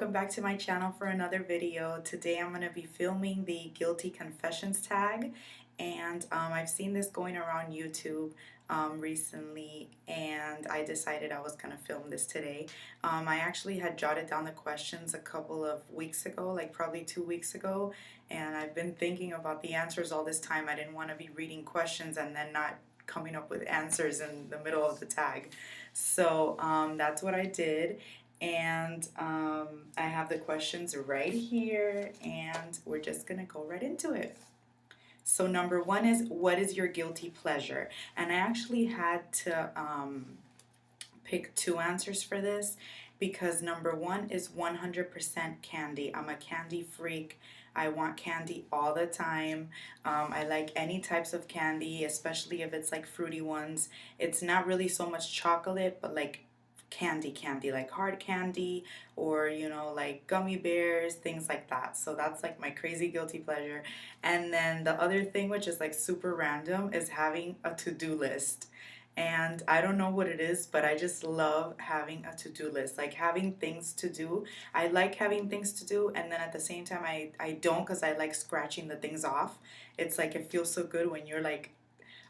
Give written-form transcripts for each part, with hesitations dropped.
welcome back to my channel for another video. Today I'm going to be filming the Guilty Confessions tag, and I've seen this going around YouTube recently, and I decided I was going to film this today. I actually had jotted down the questions a couple of weeks ago, like probably 2 weeks ago, and I've been thinking about the answers all this time. I didn't want to be reading questions and then not coming up with answers in the middle of the tag. So that's what I did, and I have the questions right here, and we're just gonna go right into it. So number one is, what is your guilty pleasure? And I actually had to pick two answers for this, because number one is 100% candy. I'm a candy freak. I want candy all the time. I like any types of candy, especially if it's like fruity ones. It's not really so much chocolate, but like candy, like hard candy, or like gummy bears, things like that. So that's like my crazy guilty pleasure. And then the other thing, which is like super random, is having a to-do list. And I don't know what it is, but I just love having a to-do list, like having things to do. I like having things to do, and then at the same time I don't, because I like scratching the things off. It's like it feels so good when you're like,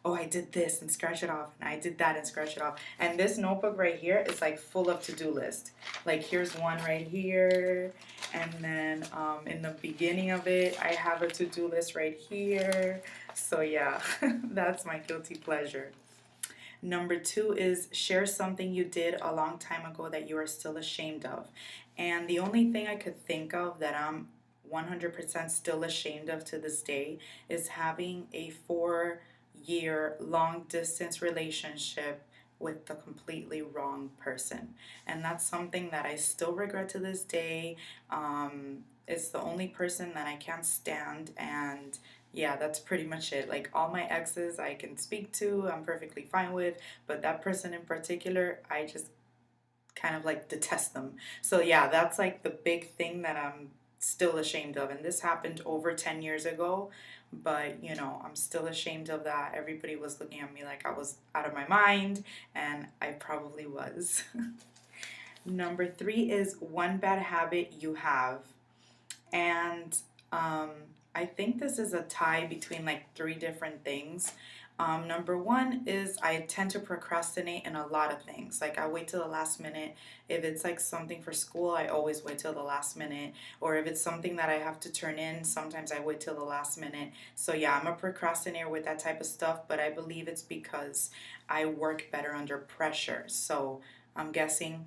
oh, I did this and scratch it off, and I did that and scratch it off. And this notebook right here is like full of to-do list. Like here's one right here, and then in the beginning of it I have a to-do list right here. So yeah, that's my guilty pleasure. Number two is, share something you did a long time ago that you are still ashamed of. And the only thing I could think of that I'm 100% still ashamed of to this day is having a 4-year long distance relationship with the completely wrong person. And that's something that I still regret to this day. It's the only person that I can't stand, and yeah, that's pretty much it. Like all my exes I can speak to, I'm perfectly fine with, but that person in particular, I just kind of like detest them. So yeah, that's like the big thing that I'm still ashamed of. And this happened over 10 years ago, but I'm still ashamed of that. Everybody was looking at me like I was out of my mind, and I probably was. Number three is, one bad habit you have. And um, I think this is a tie between like three different things. Number one is, I tend to procrastinate in a lot of things. Like I wait till the last minute. If it's like something for school, I always wait till the last minute. Or if it's something that I have to turn in, sometimes I wait till the last minute. So yeah, I'm a procrastinator with that type of stuff, but I believe it's because I work better under pressure. So I'm guessing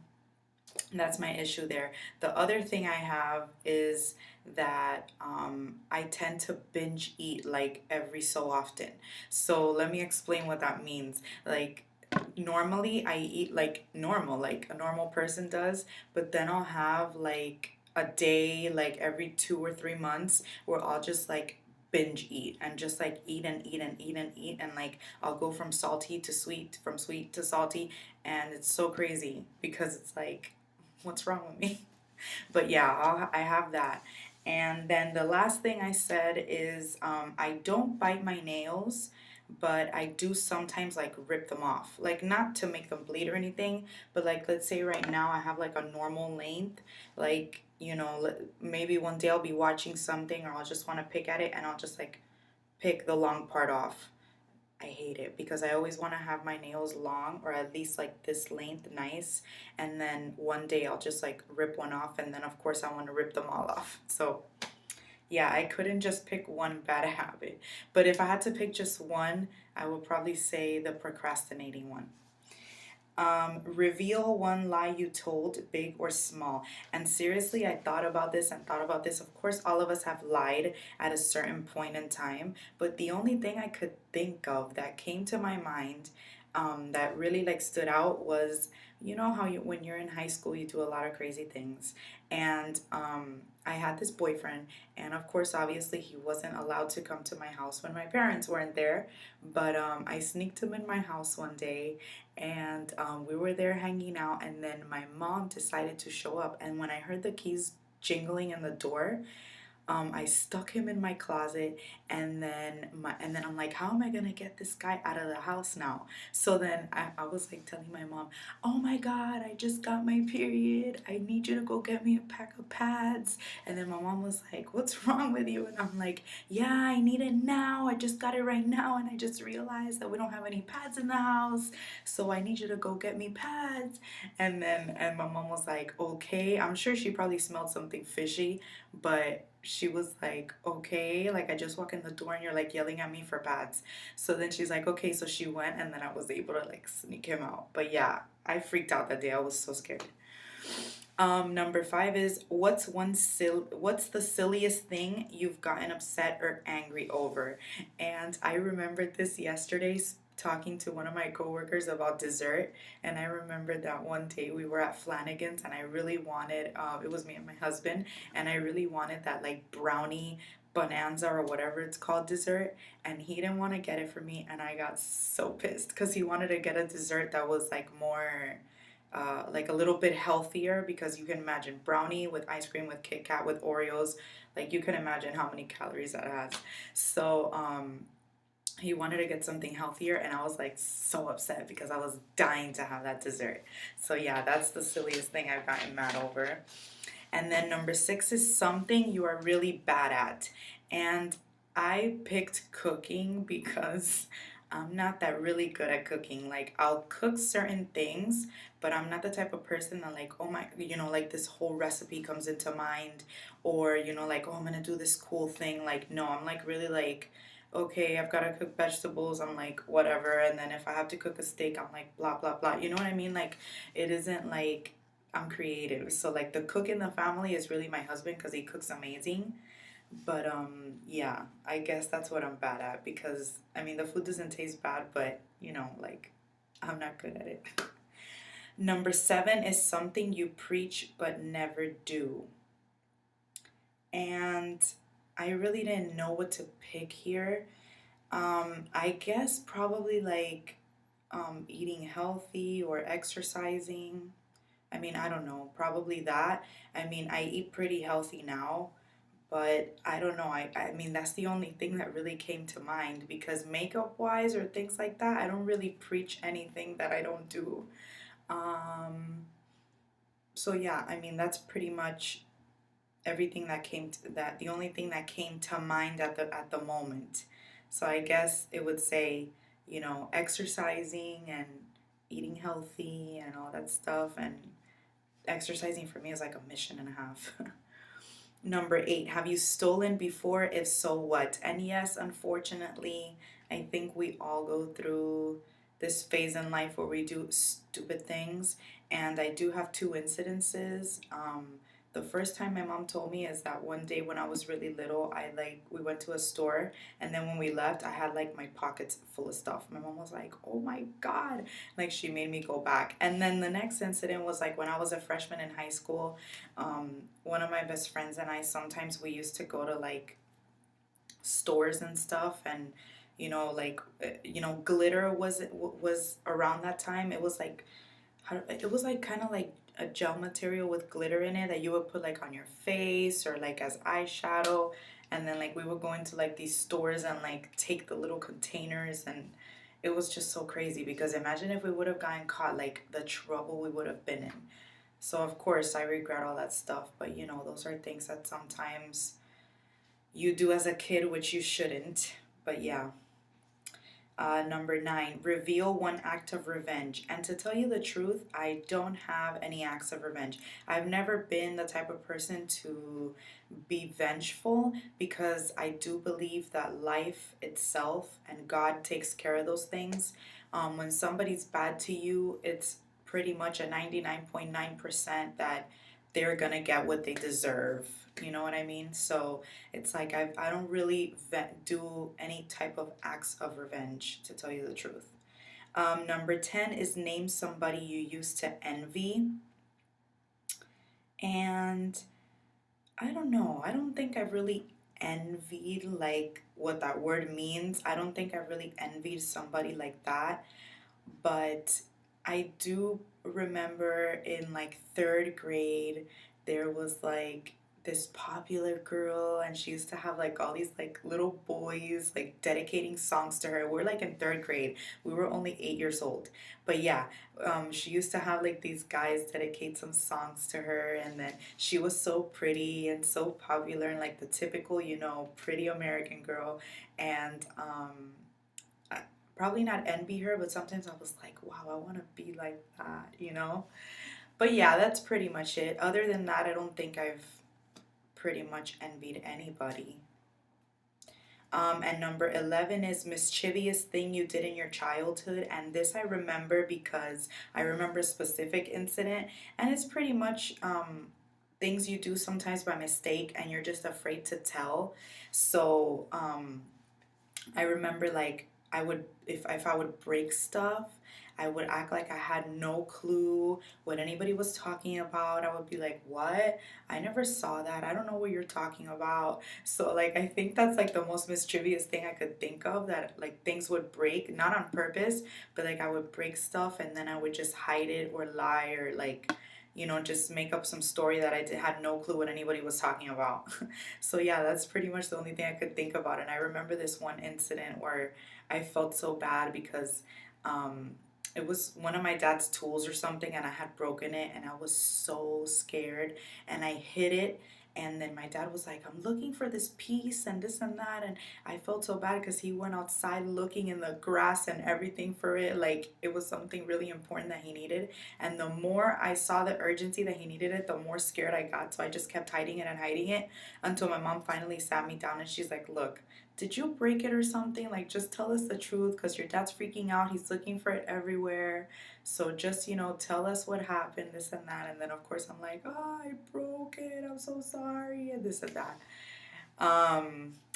that's my issue there. The other thing I have is that I tend to binge eat like every so often. So let me explain what that means. Like normally I eat like normal, like a normal person does, but then I'll have like a day, like every 2 or 3 months, where I'll just like binge eat and just like eat and eat and eat and eat, and like I'll go from salty to sweet, from sweet to salty, and it's so crazy because it's like, what's wrong with me? But yeah, I have that. And then the last thing I said is, I don't bite my nails, but I do sometimes like rip them off. Like not to make them bleed or anything, but like let's say right now I have like a normal length. Like, maybe one day I'll be watching something, or I'll just want to pick at it, and I'll just like pick the long part off. I hate it because I always want to have my nails long, or at least like this length nice, and then one day I'll just like rip one off, and then of course I want to rip them all off. So yeah, I couldn't just pick one bad habit, but if I had to pick just one, I would probably say the procrastinating one. Reveal one lie you told, big or small. And seriously, I thought about this and thought about this. Of course, all of us have lied at a certain point in time, but the only thing I could think of that came to my mind, that really like stood out was, how when you're in high school, you do a lot of crazy things. And I had this boyfriend, and of course, obviously, he wasn't allowed to come to my house when my parents weren't there. But I sneaked him in my house one day, and we were there hanging out, and then my mom decided to show up. And when I heard the keys jingling in the door, I stuck him in my closet, and then I'm like, how am I gonna get this guy out of the house now? So then I was like telling my mom, oh my God, I just got my period. I need you to go get me a pack of pads. And then my mom was like, what's wrong with you? And I'm like, yeah, I need it now. I just got it right now, and I just realized that we don't have any pads in the house. So I need you to go get me pads. And my mom was like, okay. I'm sure she probably smelled something fishy, but she was like, okay, like I just walk in the door and you're like yelling at me for pads. So then she's like, okay, so she went, and then I was able to like sneak him out. But yeah, I freaked out that day. I was so scared. Number five is what's the silliest thing you've gotten upset or angry over? And I remembered this yesterday talking to one of my coworkers about dessert, and I remembered that one day we were at Flanagan's, and I really wanted it was me and my husband, and I really wanted that like brownie bonanza or whatever it's called dessert, and he didn't want to get it for me, and I got so pissed because he wanted to get a dessert that was like more like a little bit healthier, because you can imagine brownie with ice cream with Kit Kat with Oreos, like you can imagine how many calories that has. So he wanted to get something healthier, and I was like so upset because I was dying to have that dessert. So yeah, that's the silliest thing I've gotten mad over. And then number six is something you are really bad at. And I picked cooking because I'm not that really good at cooking. Like, I'll cook certain things, but I'm not the type of person that, like, oh my, like this whole recipe comes into mind, or, like, oh, I'm gonna do this cool thing. Like, no, I'm like really like, okay, I've got to cook vegetables. I'm like, whatever. And then if I have to cook a steak, I'm like, blah, blah, blah. You know what I mean? Like, it isn't like I'm creative. So like the cook in the family is really my husband because he cooks amazing. But yeah, I guess that's what I'm bad at, because I mean the food doesn't taste bad, but like I'm not good at it. Number seven is something you preach but never do. And I really didn't know what to pick here. I guess probably like eating healthy or exercising. I mean, I don't know, probably that. I mean, I eat pretty healthy now, but I don't know. I mean, that's the only thing that really came to mind, because makeup wise or things like that, I don't really preach anything that I don't do. Um, so yeah, I mean, that's pretty much everything that came to that, the only thing that came to mind at the moment. So I guess it would say, exercising and eating healthy and all that stuff, and exercising for me is like a mission and a half. Number eight, have you stolen before? If so, what? And yes, unfortunately, I think we all go through this phase in life where we do stupid things. And I do have two incidences. The first time my mom told me is that one day when I was really little, we went to a store, and then when we left, I had like my pockets full of stuff. My mom was like, "Oh my God." Like, she made me go back. And then the next incident was like when I was a freshman in high school. One of my best friends and I, sometimes we used to go to like stores and stuff, and like glitter was around that time. It was like it was like kind of like a gel material with glitter in it that you would put like on your face or like as eyeshadow. And then like we would go into like these stores and like take the little containers, and it was just so crazy, because imagine if we would have gotten caught, like the trouble we would have been in. So of course I regret all that stuff, but those are things that sometimes you do as a kid, which you shouldn't. But yeah. Number nine, reveal one act of revenge. And to tell you the truth, I don't have any acts of revenge. I've never been the type of person to be vengeful, because I do believe that life itself and God takes care of those things. When somebody's bad to you, it's pretty much a 99.9% that they're gonna get what they deserve. You know what I mean? So it's like I don't really do any type of acts of revenge, to tell you the truth. Number 10 is name somebody you used to envy. And I don't know. I don't think I've really envied, like what that word means. I don't think I've really envied somebody like that. But I do remember in like third grade, there was like this popular girl, and she used to have like all these like little boys like dedicating songs to her. We're like in third grade. We were only 8 years old. But yeah, she used to have like these guys dedicate some songs to her, and then she was so pretty and so popular and like the typical, you know, pretty American girl. And I probably not envy her, but sometimes I was like, wow, I want to be like that, you know? But yeah, that's pretty much it. Other than that, I don't think I've pretty much envied anybody. And number 11 is mischievous thing you did in your childhood. And this I remember because I remember a specific incident. And it's pretty much things you do sometimes by mistake and you're just afraid to tell. So I remember like I would if I would break stuff, I would act like I had no clue what anybody was talking about. I would be like, "What? I never saw that. I don't know what you're talking about." So like I think that's like the most mischievous thing I could think of, that like things would break, not on purpose, but like I would break stuff and then I would just hide it or lie or like, you know, just make up some story that had no clue what anybody was talking about. So yeah, that's pretty much the only thing I could think about. And I remember this one incident where I felt so bad because um, it was one of my dad's tools or something, and I had broken it, and I was so scared, and I hid it. And then my dad was like, "I'm looking for this piece and this and that." And I felt so bad because he went outside looking in the grass and everything for it. Like it was something really important that he needed. And the more I saw the urgency that he needed it, the more scared I got. So I just kept hiding it until my mom finally sat me down and she's like, "Look, did you break it or something? Like, just tell us the truth because your dad's freaking out. He's looking for it everywhere. So just, you know, tell us what happened, this and that." And then, of course, I'm like, "Oh, I broke it. I'm so sorry," and this and that.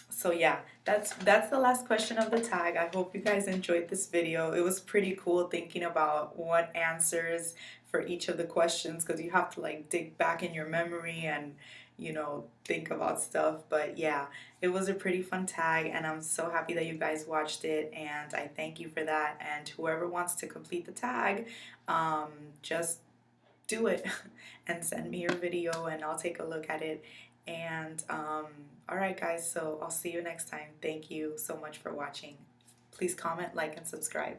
So yeah, that's the last question of the tag. I hope you guys enjoyed this video. It was pretty cool thinking about what answers for each of the questions because you have to like dig back in your memory and, you know, think about stuff. But yeah, it was a pretty fun tag and I'm so happy that you guys watched it and I thank you for that. And whoever wants to complete the tag, just do it and send me your video and I'll take a look at it. And all right, guys, so I'll see you next time. Thank you so much for watching. Please comment, like, and subscribe.